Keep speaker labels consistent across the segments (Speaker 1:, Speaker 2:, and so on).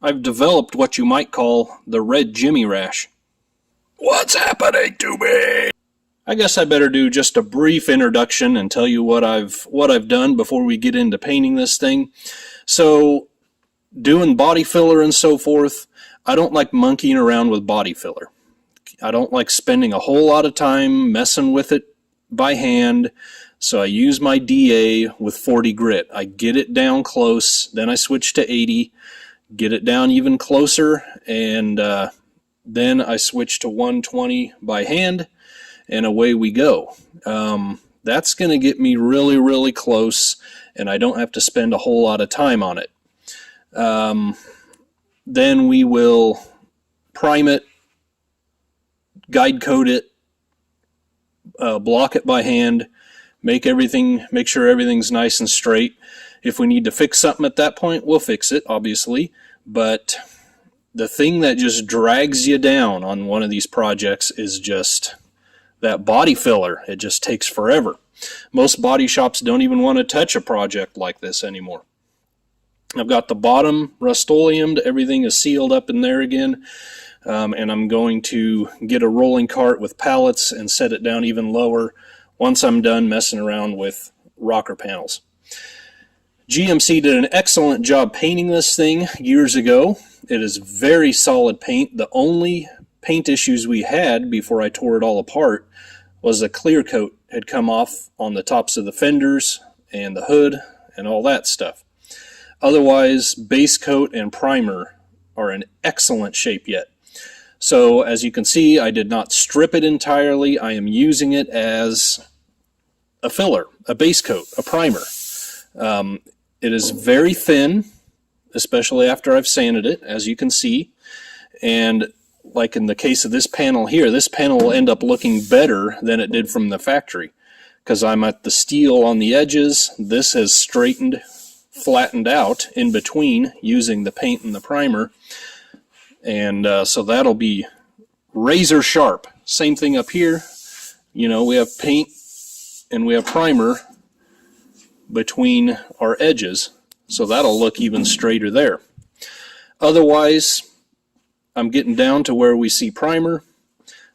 Speaker 1: I've developed what you might call the red Jimmy rash.
Speaker 2: What's happening to me?
Speaker 1: I guess I better do just a brief introduction and tell you what I've done before we get into painting this thing. So, doing body filler and so forth, I don't like monkeying around with body filler. I don't like spending a whole lot of time messing with it by hand, so I use my DA with 40 grit. I get it down close, then I switch to 80, get it down even closer, and then I switch to 120 by hand, and away we go. That's going to get me really, really close, and I don't have to spend a whole lot of time on it. Then we will prime it, guide coat it, block it by hand, make sure everything's nice and straight. If we need to fix something at that point, we'll fix it, obviously. But the thing that just drags you down on one of these projects is just that body filler. It just takes forever. Most body shops don't even want to touch a project like this anymore. I've got the bottom Rust-Oleum'd, everything is sealed up in there again, and I'm going to get a rolling cart with pallets and set it down even lower once I'm done messing around with rocker panels. GMC did an excellent job painting this thing years ago. It is very solid paint. The only paint issues we had before I tore it all apart was the clear coat had come off on the tops of the fenders and the hood and all that stuff. Otherwise, base coat and primer are in excellent shape yet. So as you can see, I did not strip it entirely. I am using it as a filler, a base coat, a primer. It is very thin, especially after I've sanded it, as you can see. And like in the case of this panel here, this panel will end up looking better than it did from the factory, because I'm at the steel on the edges. This has straightened, flattened out in between using the paint and the primer, and so that'll be razor sharp. Same thing up here. You know, we have paint and we have primer between our edges, so that'll look even straighter there. Otherwise, I'm getting down to where we see primer.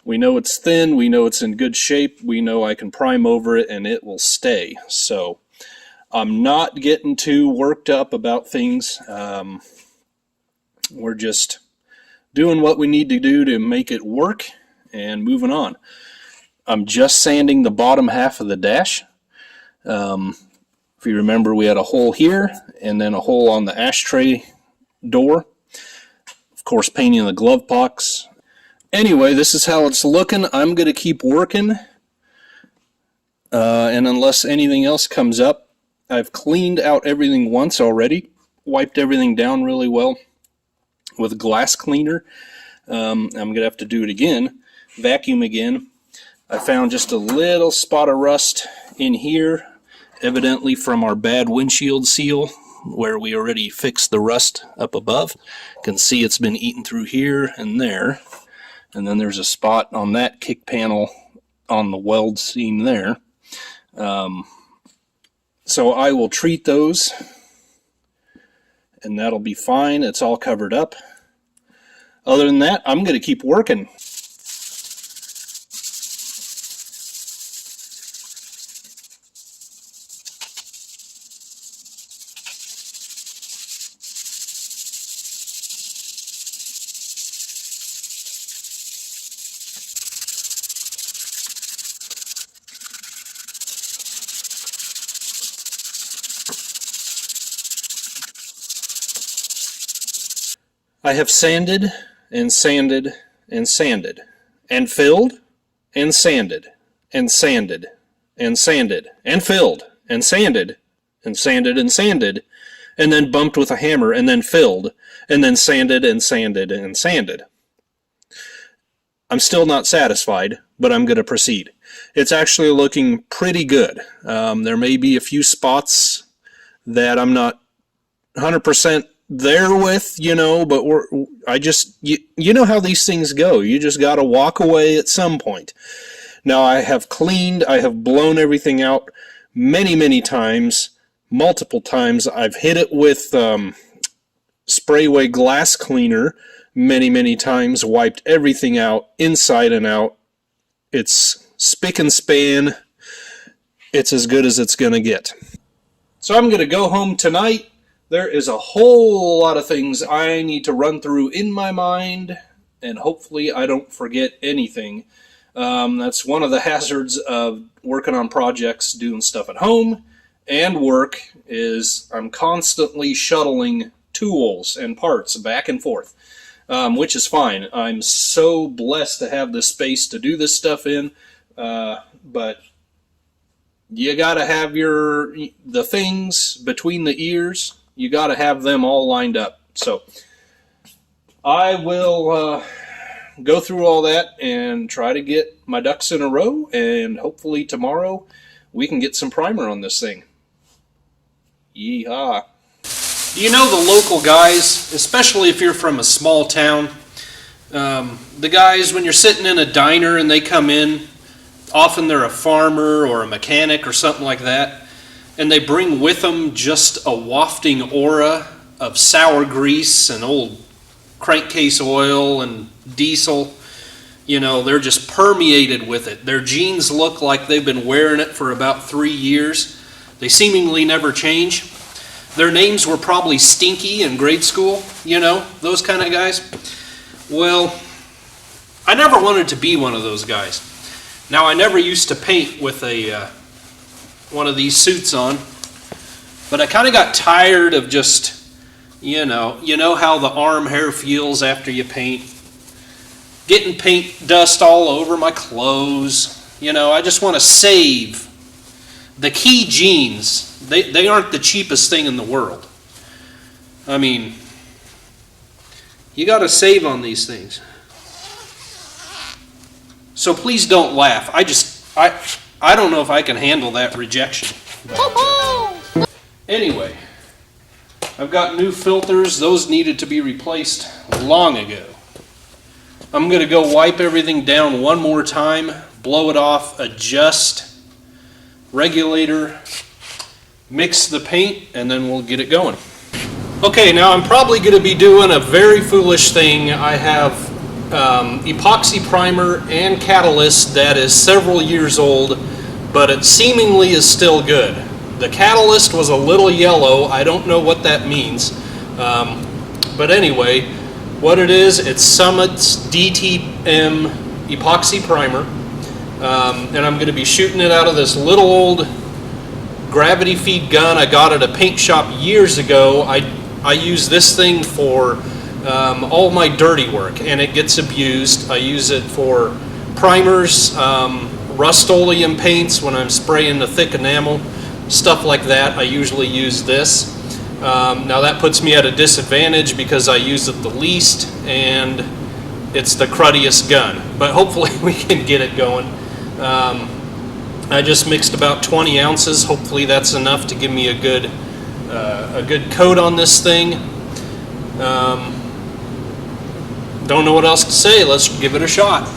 Speaker 1: We know it's thin, we know it's in good shape, we know I can prime over it and it will stay. So I'm not getting too worked up about things. We're just doing what we need to do to make it work and moving on. I'm just sanding the bottom half of the dash. If you remember, we had a hole here and then a hole on the ashtray door. Of course, painting the glove box. Anyway, this is how it's looking. I'm going to keep working. And unless anything else comes up, I've cleaned out everything once already, wiped everything down really well with glass cleaner. I'm going to have to do it again, vacuum again. I found just a little spot of rust in here, evidently from our bad windshield seal, where we already fixed the rust up above. You can see it's been eaten through here and there. And then there's a spot on that kick panel on the weld seam there. So I will treat those, and that'll be fine. It's all covered up. Other than that, I'm going to keep working. I have sanded and sanded and sanded and filled and sanded and sanded and sanded and filled and sanded and sanded and sanded and then bumped with a hammer and then filled and then sanded and sanded and sanded. I'm still not satisfied, but I'm going to proceed. It's actually looking pretty good. There may be a few spots that I'm not 100% there with, you know, but you know how these things go. You just got to walk away at some point. Now I have cleaned, I have blown everything out many times, multiple times. I've hit it with sprayway glass cleaner many times, wiped everything out, inside and out. It's spick and span. It's as good as it's going to get. So I'm going to go home tonight. There is a whole lot of things I need to run through in my mind, and hopefully I don't forget anything. That's one of the hazards of working on projects, doing stuff at home and work, is I'm constantly shuttling tools and parts back and forth, which is fine. I'm so blessed to have the space to do this stuff in, but you got to have the things between the ears. You got to have them all lined up. So I will go through all that and try to get my ducks in a row, and hopefully tomorrow we can get some primer on this thing. Yeehaw. You know the local guys, especially if you're from a small town, the guys when you're sitting in a diner and they come in, often they're a farmer or a mechanic or something like that, and they bring with them just a wafting aura of sour grease and old crankcase oil and diesel. You know, they're just permeated with it. Their jeans look like they've been wearing it for about 3 years. They seemingly never change. Their names were probably Stinky in grade school, you know, those kind of guys. Well, I never wanted to be one of those guys. Now, I never used to paint with one of these suits on, but I kind of got tired of just, you know how the arm hair feels after you paint. Getting paint dust all over my clothes. You know, I just want to save. The key jeans, they aren't the cheapest thing in the world. I mean, you got to save on these things. So please don't laugh. I don't know if I can handle that rejection. But, anyway, I've got new filters. Those needed to be replaced long ago. I'm going to go wipe everything down one more time, blow it off, adjust, regulator, mix the paint, and then we'll get it going. Okay, now I'm probably going to be doing a very foolish thing. I have epoxy primer and catalyst that is several years old, but it seemingly is still good. The catalyst was a little yellow. I don't know what that means. But anyway, what it is, it's Summit's DTM epoxy primer. And I'm going to be shooting it out of this little old gravity feed gun I got at a paint shop years ago. I use this thing for all my dirty work, and it gets abused. I use it for primers, Rust-Oleum paints when I'm spraying the thick enamel, stuff like that. I usually use this. Now that puts me at a disadvantage because I use it the least, and it's the cruddiest gun. But hopefully we can get it going. I just mixed about 20 ounces. Hopefully that's enough to give me a good coat on this thing. Don't know what else to say. Let's give it a shot.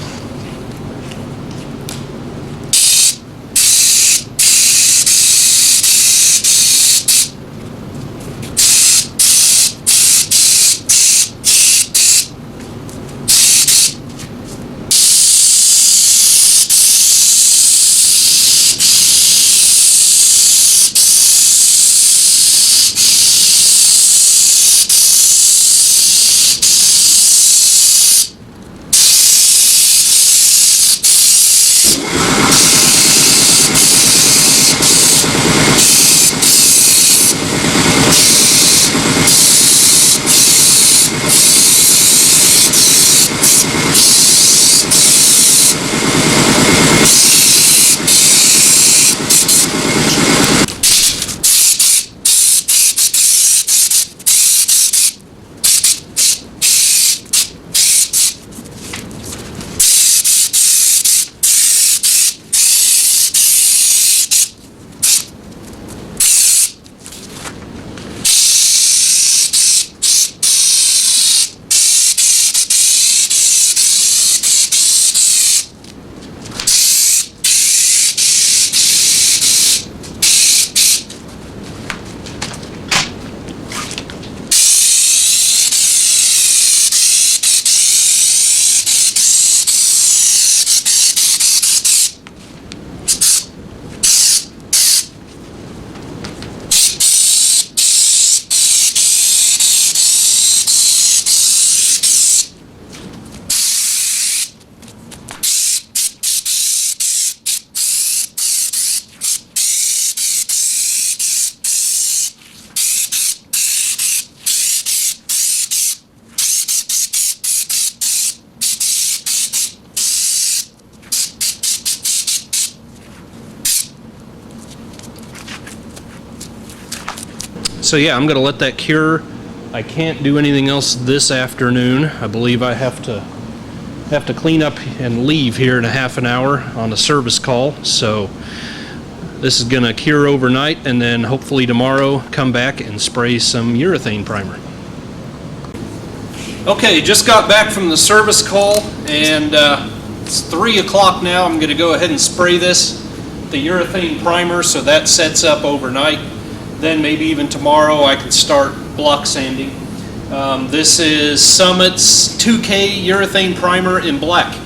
Speaker 1: So yeah, I'm gonna let that cure. I can't do anything else this afternoon. I believe I have to clean up and leave here in a half an hour on a service call. So this is gonna cure overnight, and then hopefully tomorrow come back and spray some urethane primer. Okay, just got back from the service call, and it's 3 o'clock now. I'm gonna go ahead and spray this, the urethane primer, so that sets up overnight. Then maybe even tomorrow I can start block sanding. This is Summit's 2K urethane primer in black.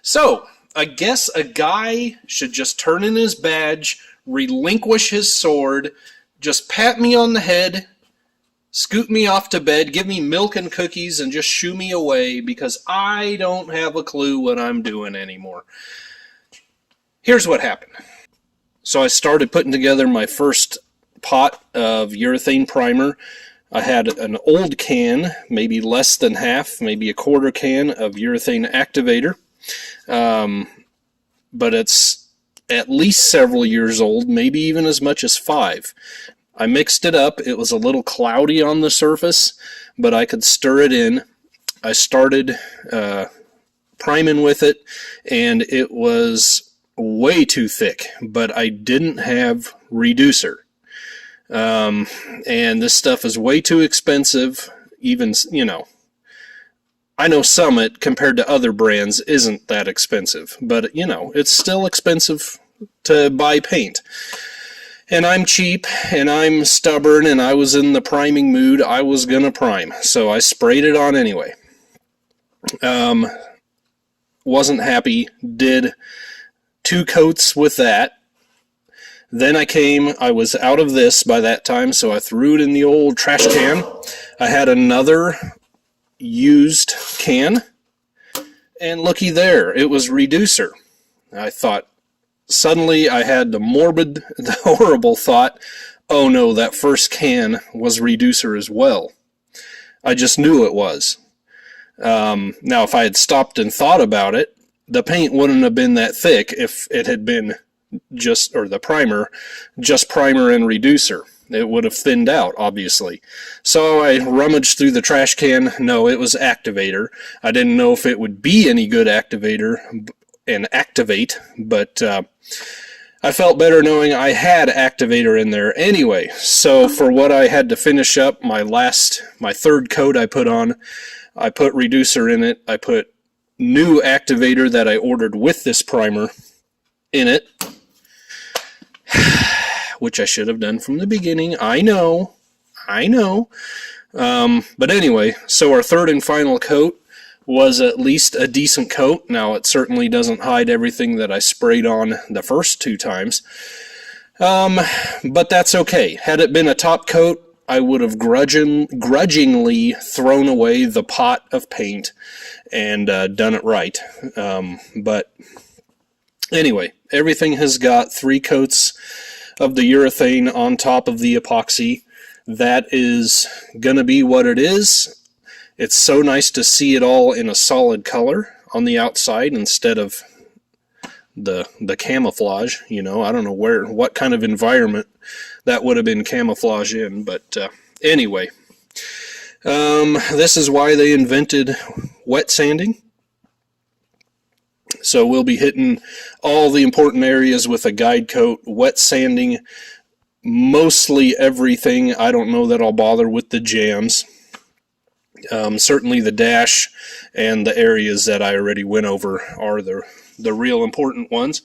Speaker 1: So, I guess a guy should just turn in his badge, relinquish his sword, just pat me on the head, scoot me off to bed, give me milk and cookies, and just shoo me away because I don't have a clue what I'm doing anymore. Here's what happened. So I started putting together my first pot of urethane primer. I had an old can, maybe less than half, maybe a quarter can of urethane activator. But it's at least several years old, maybe even as much as 5. I mixed it up. It was a little cloudy on the surface, but I could stir it in. I started priming with it, and it was way too thick, but I didn't have reducer. And this stuff is way too expensive, even, you know. I know Summit, compared to other brands, isn't that expensive, but, you know, it's still expensive to buy paint. And I'm cheap, and I'm stubborn, and I was in the priming mood. I was going to prime, so I sprayed it on anyway. Wasn't happy, did 2 coats with that. Then I was out of this by that time, so I threw it in the old trash can. I had another used can, and looky there, it was reducer. I thought, suddenly I had the horrible thought, oh no, that first can was reducer as well. I just knew it was. Now if I had stopped and thought about it, the paint wouldn't have been that thick if it had been the primer, just primer and reducer. It would have thinned out, obviously. So I rummaged through the trash can. No, it was activator. I didn't know if it would be any good activator and activate, but I felt better knowing I had activator in there anyway. So for what I had to finish up, my 3rd coat I put on, I put reducer in it. I put new activator that I ordered with this primer in it. which I should have done from the beginning. I know. But anyway, so our third and final coat was at least a decent coat. Now, it certainly doesn't hide everything that I sprayed on the first 2 times. But that's okay. Had it been a top coat, I would have grudgingly thrown away the pot of paint and done it right. But anyway, everything has got 3 coats of the urethane on top of the epoxy. That is going to be what it is. It's so nice to see it all in a solid color on the outside instead of the camouflage. I don't know what kind of environment that would have been camouflage in, but anyway, this is why they invented wet sanding. So we'll be hitting all the important areas with a guide coat, wet sanding mostly everything. I don't know that I'll bother with the jams. Certainly the dash and the areas that I already went over are the real important ones.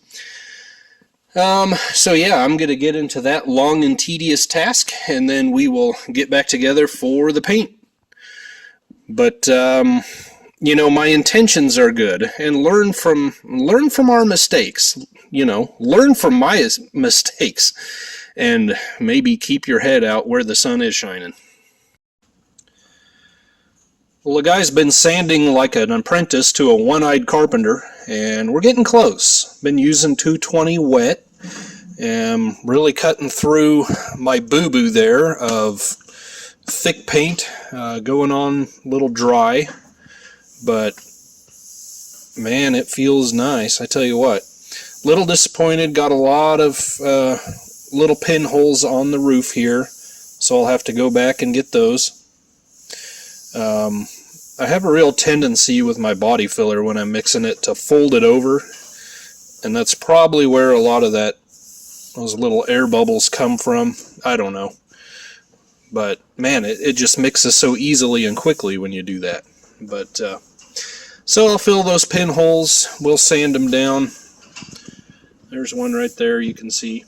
Speaker 1: So yeah, I'm going to get into that long and tedious task, and then we will get back together for the paint. But my intentions are good, and learn from our mistakes. Learn from my mistakes, and maybe keep your head out where the sun is shining. Well, the guy's been sanding like an apprentice to a one-eyed carpenter, and we're getting close. Been using 220 wet, and really cutting through my boo-boo there of thick paint, going on a little dry, but man, it feels nice. I tell you what, little disappointed, got a lot of little pinholes on the roof here, so I'll have to go back and get those. I have a real tendency with my body filler when I'm mixing it to fold it over, and that's probably where a lot of those little air bubbles come from. I don't know, but man, it just mixes so easily and quickly when you do that. But so I'll fill those pinholes, we'll sand them down. There's one right there, you can see.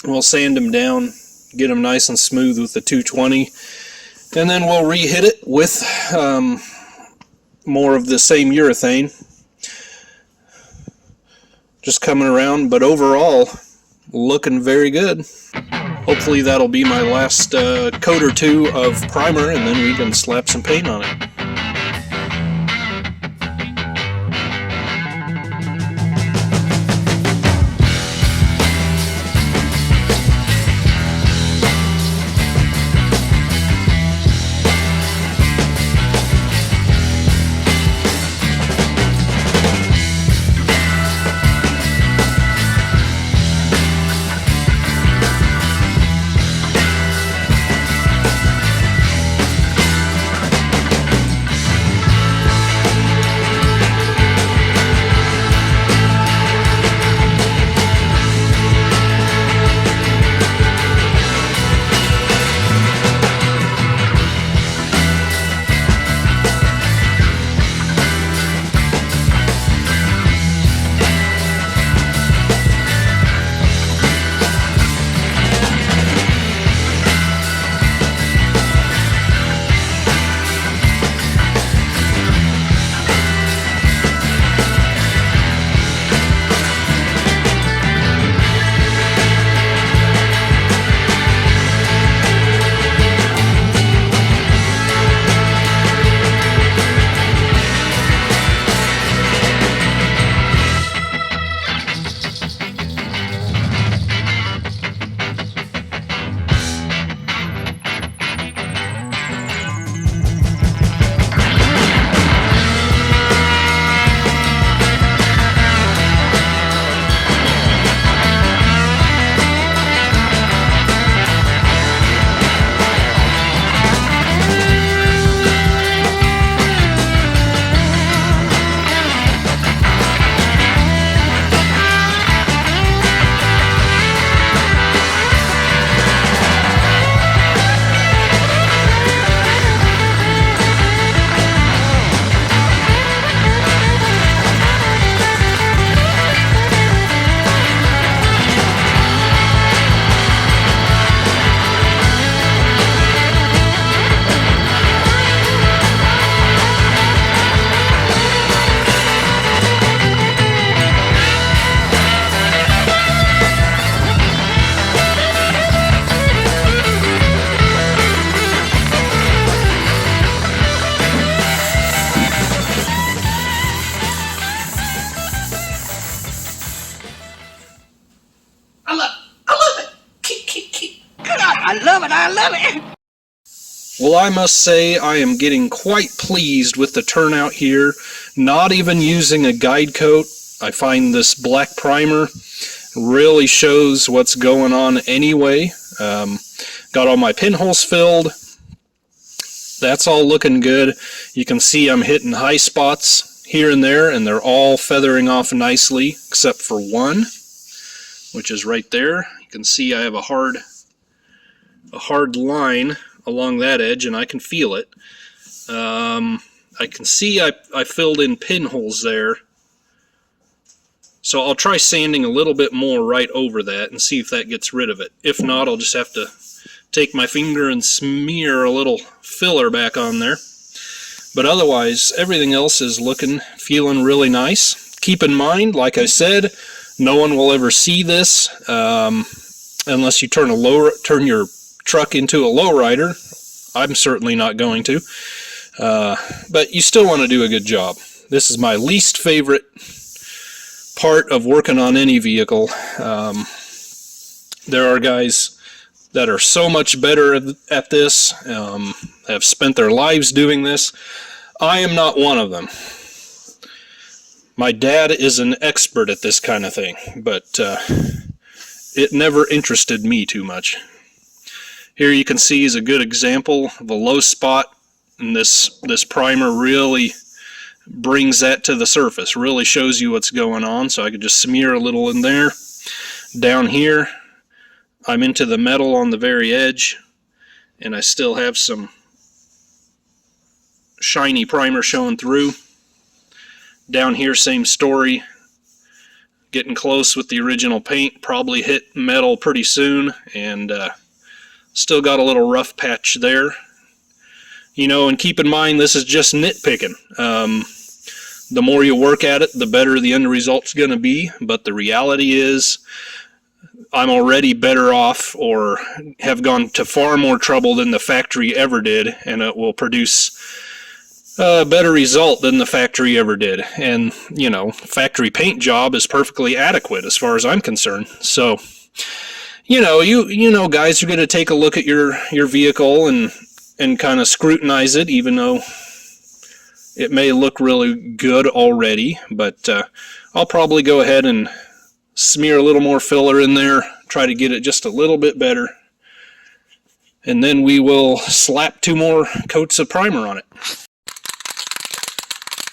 Speaker 1: We'll sand them down, get them nice and smooth with the 220, and then we'll re-hit it with more of the same urethane. Just coming around, but overall, looking very good. Hopefully that'll be my last coat or 2 of primer, and then we can slap some paint on it.
Speaker 3: I love it, I love it.
Speaker 1: Well, I must say I am getting quite pleased with the turnout here. Not even using a guide coat, I find this black primer really shows what's going on anyway. Got all my pinholes filled. That's all looking good. You can see I'm hitting high spots here and there, and they're all feathering off nicely, except for one, which is right there. You can see I have a hard line along that edge, and I can feel it. I can see I filled in pinholes there. So I'll try sanding a little bit more right over that and see if that gets rid of it. If not, I'll just have to take my finger and smear a little filler back on there. But otherwise, everything else is feeling really nice. Keep in mind, like I said, no one will ever see this unless you turn your truck into a lowrider. I'm certainly not going to. But you still want to do a good job. This is my least favorite part of working on any vehicle. There are guys that are so much better at this, have spent their lives doing this. I am not one of them. My dad is an expert at this kind of thing, but it never interested me too much. Here you can see is a good example of a low spot, and this primer really brings that to the surface, really shows you what's going on. So I could just smear a little in there. Down here, I'm into the metal on the very edge, and I still have some shiny primer showing through. Down here, same story. Getting close with the original paint, probably hit metal pretty soon, and still got a little rough patch there. You know, and keep in mind, this is just nitpicking. The more you work at it, the better the end result's going to be. But the reality is, I'm already better off, or have gone to far more trouble than the factory ever did, and it will produce a better result than the factory ever did. And, you know, factory paint job is perfectly adequate as far as I'm concerned. So, you know, guys are going to take a look at your vehicle and kind of scrutinize it, even though it may look really good already. But I'll probably go ahead and smear a little more filler in there, try to get it just a little bit better, and then we will slap 2 more coats of primer on it.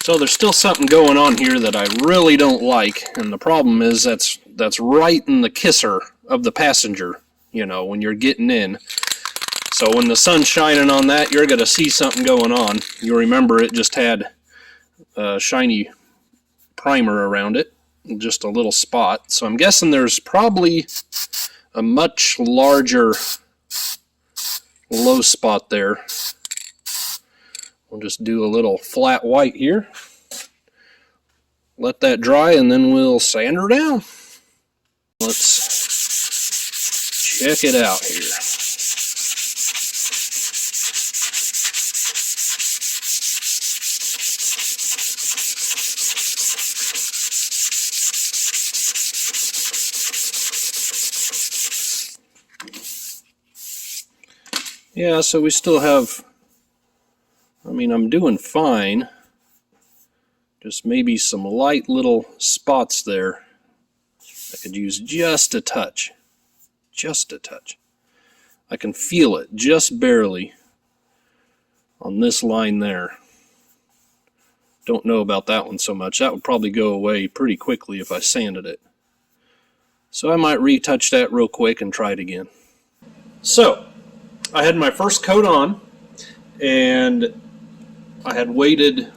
Speaker 1: So there's still something going on here that I really don't like, and the problem is that's right in the kisser of the passenger, you know, when you're getting in. So when the sun's shining on that, you're going to see something going on. You'll remember it just had shiny primer around it, just a little spot. So I'm guessing there's probably a much larger low spot there. We'll just do a little flat white here. Let that dry, and then we'll sand her down. Let's check it out here. Yeah, so we still have, I mean, I'm doing fine. Just maybe some light little spots there. I could use just a touch. Just a touch. I can feel it just barely on this line there. Don't know about that one so much. That would probably go away pretty quickly if I sanded it. So I might retouch that real quick and try it again. So, I had my first coat on, and I had waited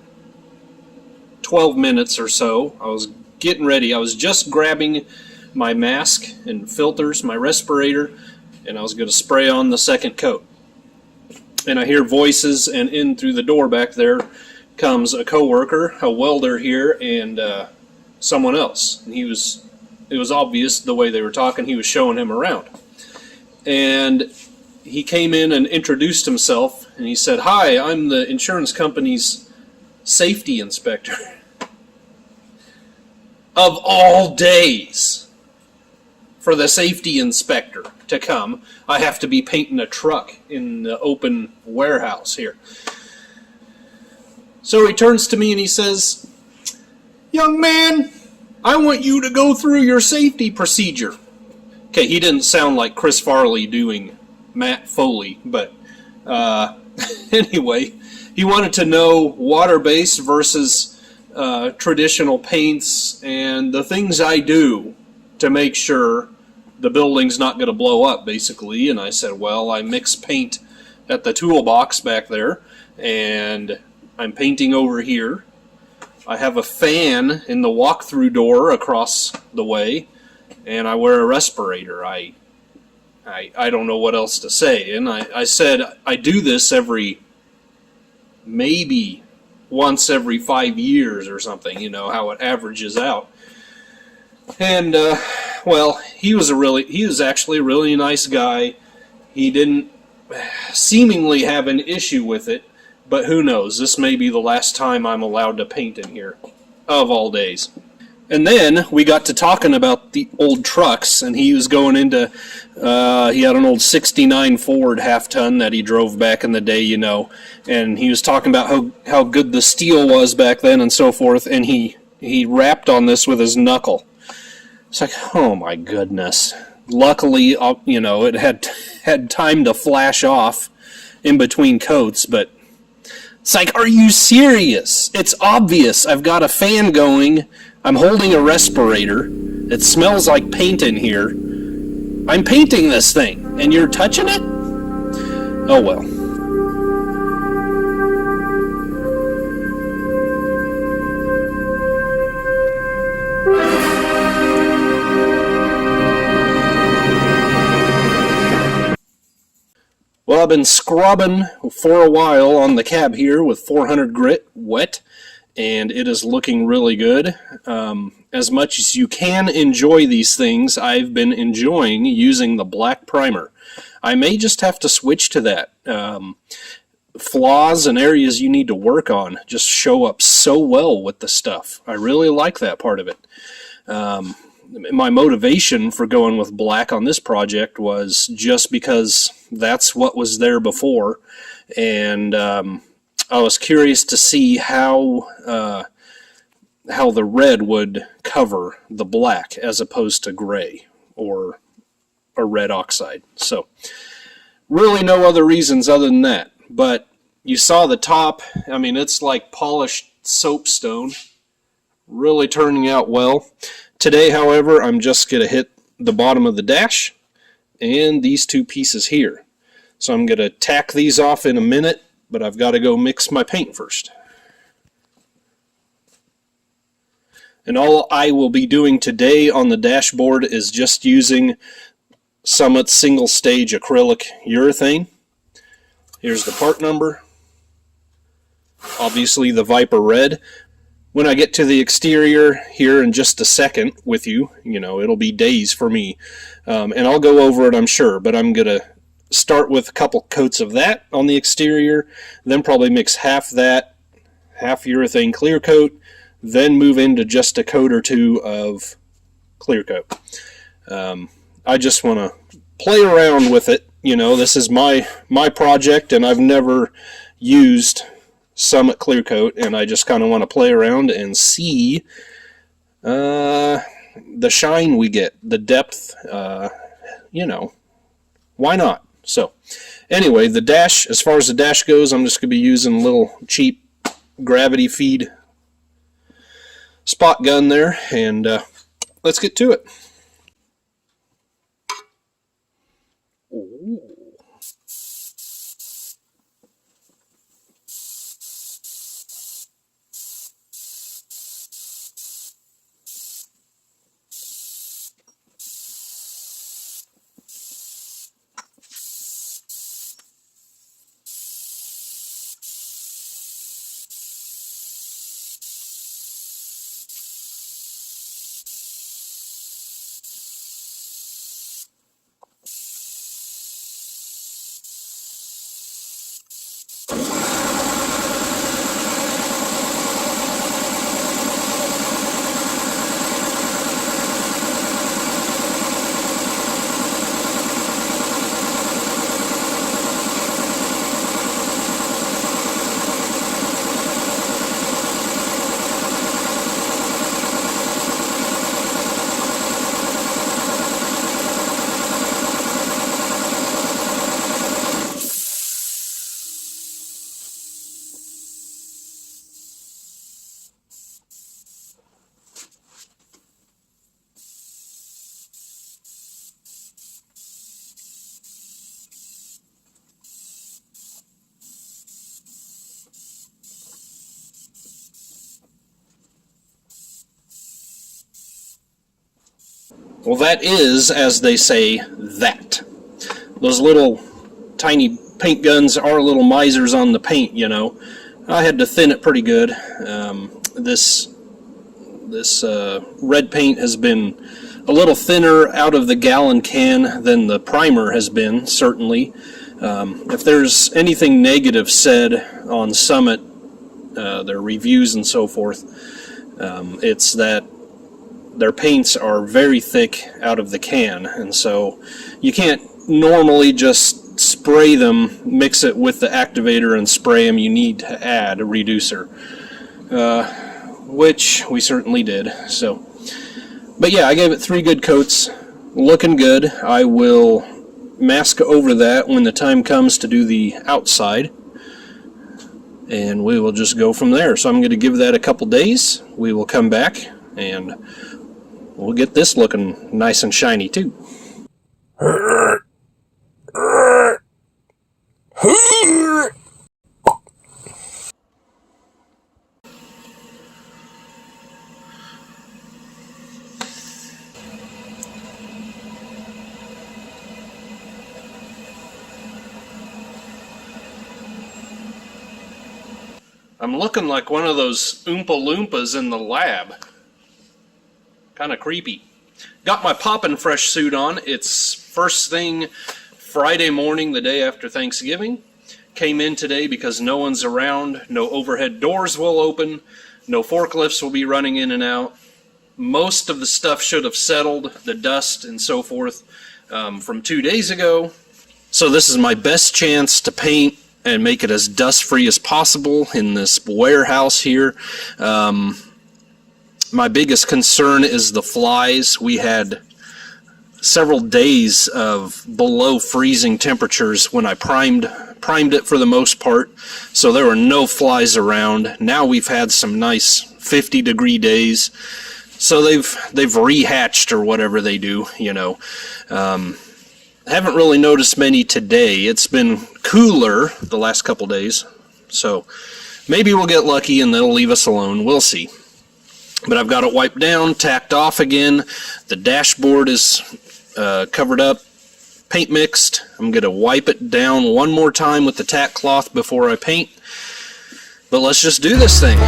Speaker 1: 12 minutes or so. I was getting ready. I was just grabbing my mask and filters, my respirator, and I was going to spray on the second coat. And I hear voices, and in through the door back there comes a coworker, a welder here, and someone else. And it was obvious the way they were talking. He was showing him around. And he came in and introduced himself, and he said, "Hi, I'm the insurance company's safety inspector." Of all days. for the safety inspector to come. I have to be painting a truck in the open warehouse here. So he turns to me and he says, "Young man, I want you to go through your safety procedure." Okay, he didn't sound like Chris Farley doing Matt Foley, but anyway, he wanted to know water-based versus traditional paints and the things I do to make sure the building's not going to blow up, basically. And I said, well, I mix paint at the toolbox back there, and I'm painting over here. I have a fan in the walk-through door across the way, and I wear a respirator. I don't know what else to say. And I said I do this maybe once every 5 years or something, you know, how it averages out. And, well, he was actually a really nice guy. He didn't seemingly have an issue with it, but who knows? This may be the last time I'm allowed to paint in here, of all days. And then we got to talking about the old trucks, and he was going into, he had an old 69 Ford half-ton that he drove back in the day, you know, and he was talking about how good the steel was back then and so forth, and he rapped on this with his knuckle. It's like, oh my goodness. Luckily, you know, it had time to flash off in between coats, but it's like, are you serious? It's obvious. I've got a fan going. I'm holding a respirator. It smells like paint in here. I'm painting this thing, and you're touching it? Oh well. Well, I've been scrubbing for a while on the cab here with 400 grit wet, and it is looking really good. As much as you can enjoy these things, I've been enjoying using the black primer. I may just have to switch to that. Flaws and areas you need to work on just show up so well with the stuff. I really like that part of it. My motivation for going with black on this project was just because that's what was there before, and I was curious to see how the red would cover the black as opposed to gray or a red oxide. So really no other reasons other than that. But you saw the top. I mean, it's like polished soapstone, really turning out well. Today, however, I'm just going to hit the bottom of the dash and these two pieces here. So I'm going to tack these off in a minute, but I've got to go mix my paint first. And all I will be doing today on the dashboard is just using Summit single stage acrylic urethane. Here's the part number. Obviously the Viper Red. When I get to the exterior here in just a second with you, you know, it'll be days for me. And I'll go over it, I'm sure, but I'm going to start with a couple coats of that on the exterior, then probably mix half that, half urethane clear coat, then move into just a coat or two of clear coat. I just want to play around with it. You know, this is my project, and I've never used Summit clear coat, and I just kind of want to play around and see the shine we get, the depth, you know, why not? So anyway, the dash, as far as the dash goes, I'm just going to be using a little cheap gravity feed spot gun there, and let's get to it. Ooh. Well, that is, as they say, that. Those little tiny paint guns are little misers on the paint, you know. I had to thin it pretty good. This red paint has been a little thinner out of the gallon can than the primer has been, certainly. If there's anything negative said on Summit, their reviews and so forth, it's that their paints are very thick out of the can, and so you can't normally just spray them, mix it with the activator and spray them. You need to add a reducer, which we certainly did. So, but yeah, I gave it 3 good coats, looking good. I will mask over that when the time comes to do the outside, and we will just go from there. So I'm going to give that a couple days. We will come back and we'll get this looking nice and shiny too. I'm looking like one of those Oompa Loompas in the lab. Kind of creepy. Got my Poppin fresh suit on. It's first thing Friday morning, the day after Thanksgiving. Came in today because no one's around. No overhead doors will open. No forklifts will be running in and out. Most of the stuff should have settled, the dust and so forth, from 2 days ago. So this is my best chance to paint and make it as dust-free as possible in this warehouse here. My biggest concern is the flies. We had several days of below freezing temperatures when I primed it for the most part, so there were no flies around. Now we've had some nice 50-degree days, so they've rehatched or whatever they do, you know. Haven't really noticed many today. It's been cooler the last couple days, so maybe we'll get lucky and they'll leave us alone. We'll see. But I've got it wiped down, tacked off again. The dashboard is covered up, paint mixed. I'm going to wipe it down one more time with the tack cloth before I paint. But let's just do this thing.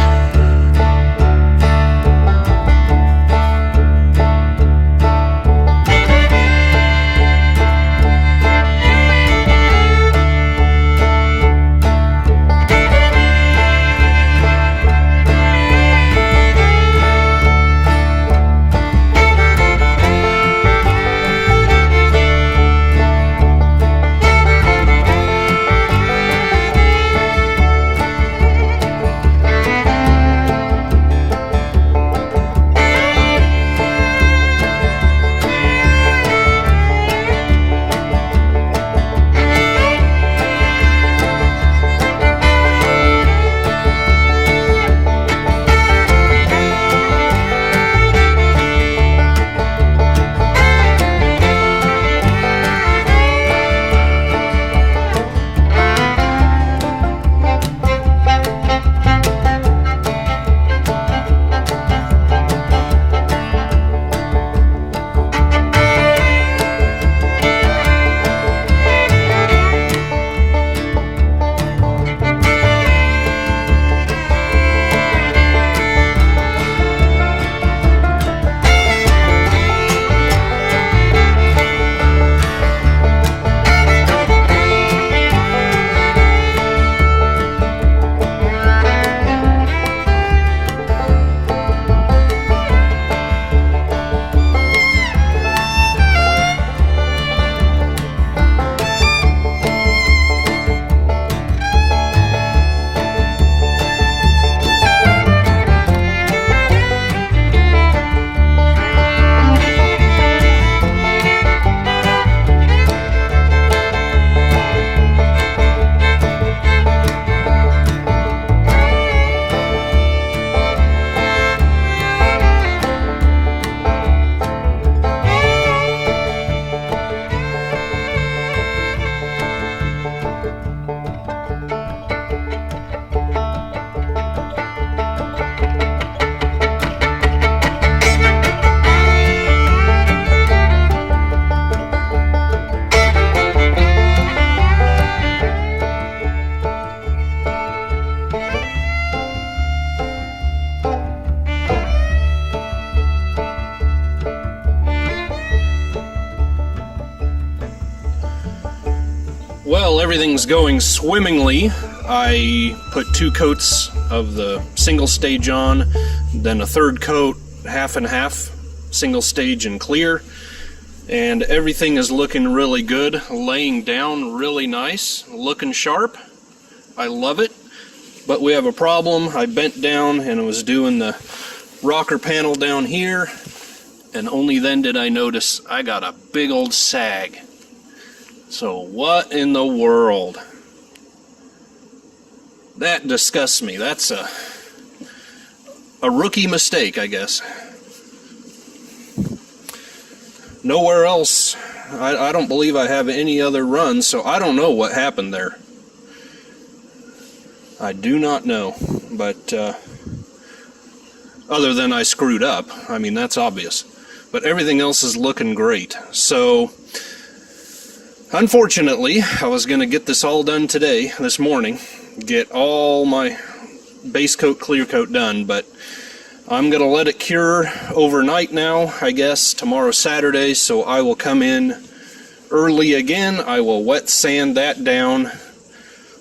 Speaker 1: Well, everything's going swimmingly. I put 2 coats of the single stage on, then a third coat, half and half, single stage and clear, and everything is looking really good, laying down really nice, looking sharp. I love it, but we have a problem. I bent down and I was doing the rocker panel down here, and only then did I notice I got a big old sag. So what in the world? That disgusts me. That's a rookie mistake, I guess. Nowhere else. I don't believe I have any other runs, so I don't know what happened there. I do not know, but other than I screwed up. I mean, that's obvious. But everything else is looking great. So unfortunately, I was going to get this all done today, this morning, get all my base coat, clear coat done, but I'm going to let it cure overnight now, I guess. Tomorrow's Saturday, so I will come in early again. I will wet sand that down,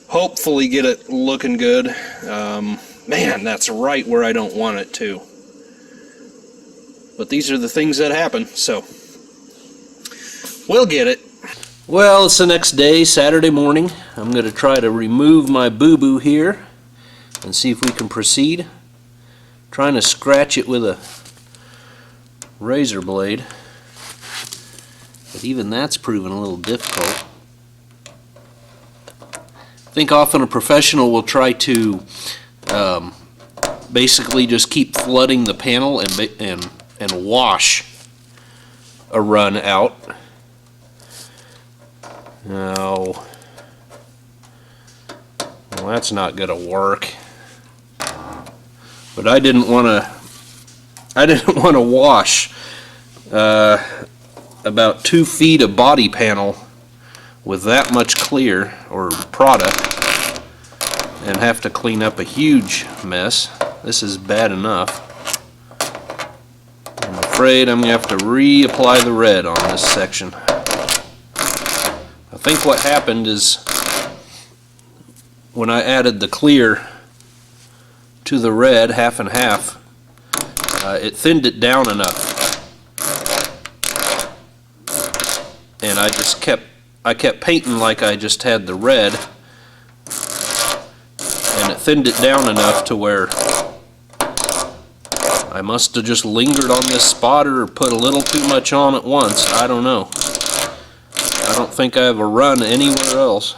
Speaker 1: hopefully get it looking good. Man, that's right where I don't want it to. But these are the things that happen, so we'll get it. Well, it's the next day, Saturday morning. I'm going to try to remove my boo-boo here and see if we can proceed. Trying to scratch it with a razor blade, but even that's proven a little difficult. I think often a professional will try to basically just keep flooding the panel and wash a run out. No, well, that's not going to work. But I didn't want to wash about 2 feet of body panel with that much clear or product and have to clean up a huge mess. This is bad enough. I'm afraid I'm going to have to reapply the red on this section. I think what happened is when I added the clear to the red, half and half, it thinned it down enough, and I kept painting like I just had the red, and it thinned it down enough to where I must have just lingered on this spot or put a little too much on at once. I don't know. I don't think I have a run anywhere else.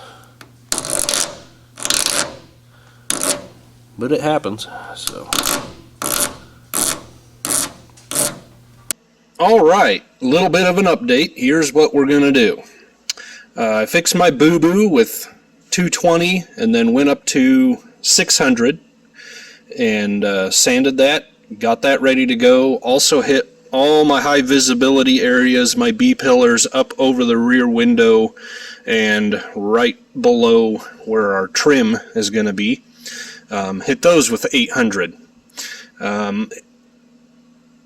Speaker 1: But it happens, so. Alright, a little bit of an update. Here's what we're going to do. I fixed my boo-boo with 220 and then went up to 600 and sanded that, got that ready to go. Also hit all my high visibility areas, my B-pillars up over the rear window and right below where our trim is going to be. Hit those with 800.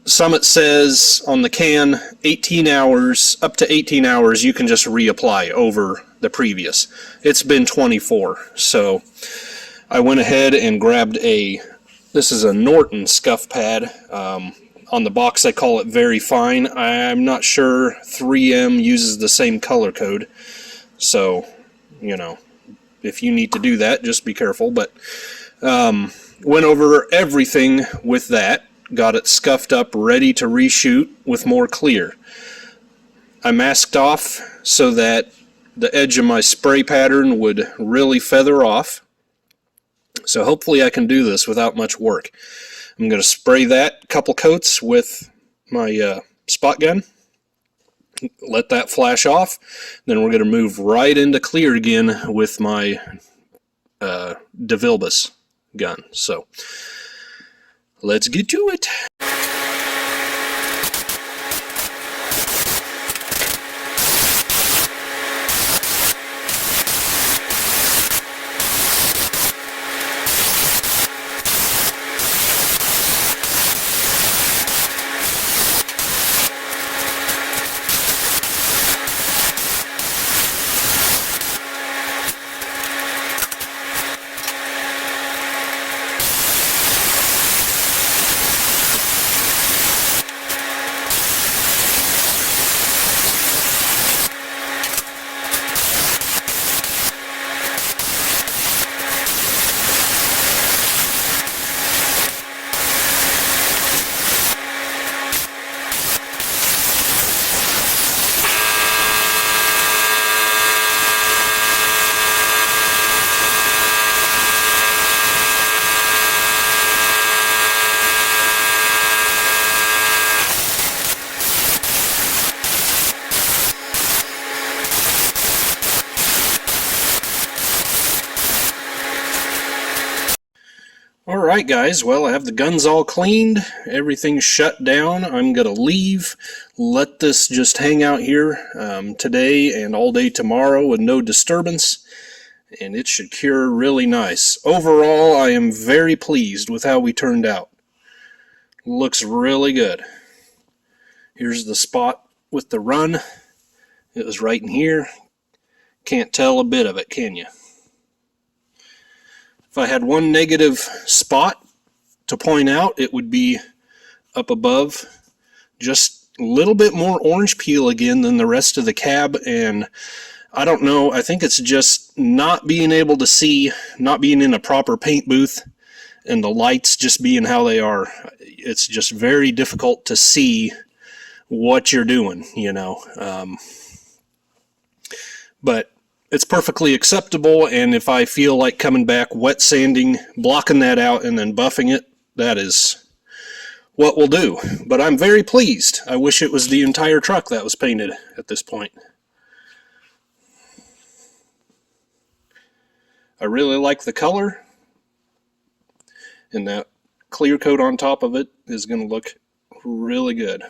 Speaker 1: Summit says on the can 18 hours, up to 18 hours you can just reapply over the previous. It's been 24, so I went ahead and grabbed this is a Norton scuff pad. On the box they call it very fine. I'm not sure 3M uses the same color code, so you know, if you need to do that, just be careful. But went over everything with that, got it scuffed up, ready to reshoot with more clear. I masked off so that the edge of my spray pattern would really feather off. So hopefully I can do this without much work. I'm going to spray that couple coats with my spot gun, let that flash off, then we're going to move right into clear again with my DeVilbiss gun. So let's get to it. Alright guys, well I have the guns all cleaned, everything's shut down. I'm going to leave, let this just hang out here today and all day tomorrow with no disturbance, and it should cure really nice. Overall, I am very pleased with how we turned out. Looks really good. Here's the spot with the run. It was right in here. Can't tell a bit of it, can you? If I had one negative spot to point out, it would be up above. Just a little bit more orange peel again than the rest of the cab, and I don't know, I think it's just not being able to see, not being in a proper paint booth, and the lights just being how they are. It's just very difficult to see what you're doing, you know. But it's perfectly acceptable, and if I feel like coming back, wet sanding, blocking that out, and then buffing it, that is what we'll do. But I'm very pleased. I wish it was the entire truck that was painted at this point. I really like the color, and that clear coat on top of it is going to look really good.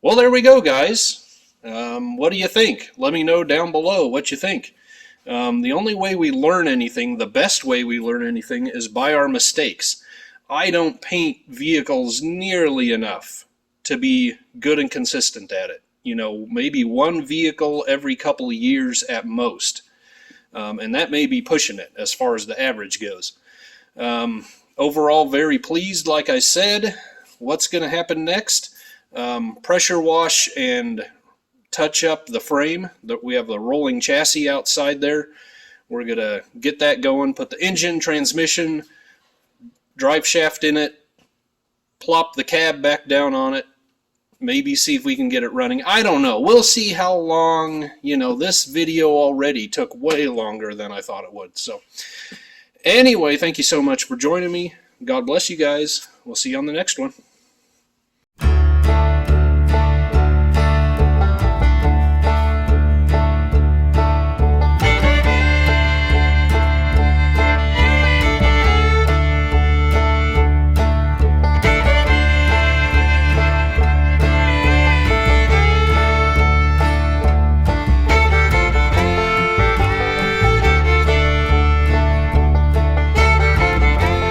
Speaker 1: Well, there we go, guys. What do you think? Let me know down below what you think. The only way we learn anything, the best way we learn anything, is by our mistakes. I don't paint vehicles nearly enough to be good and consistent at it. You know, maybe one vehicle every couple of years at most. And that may be pushing it as far as the average goes. Overall, very pleased, like I said. What's going to happen next? Pressure wash and touch up the frame. We have the rolling chassis outside there. We're going to get that going, put the engine, transmission, drive shaft in it, plop the cab back down on it, maybe see if we can get it running. I don't know. We'll see how long. You know, this video already took way longer than I thought it would. So anyway, thank you so much for joining me. God bless you guys. We'll see you on the next one.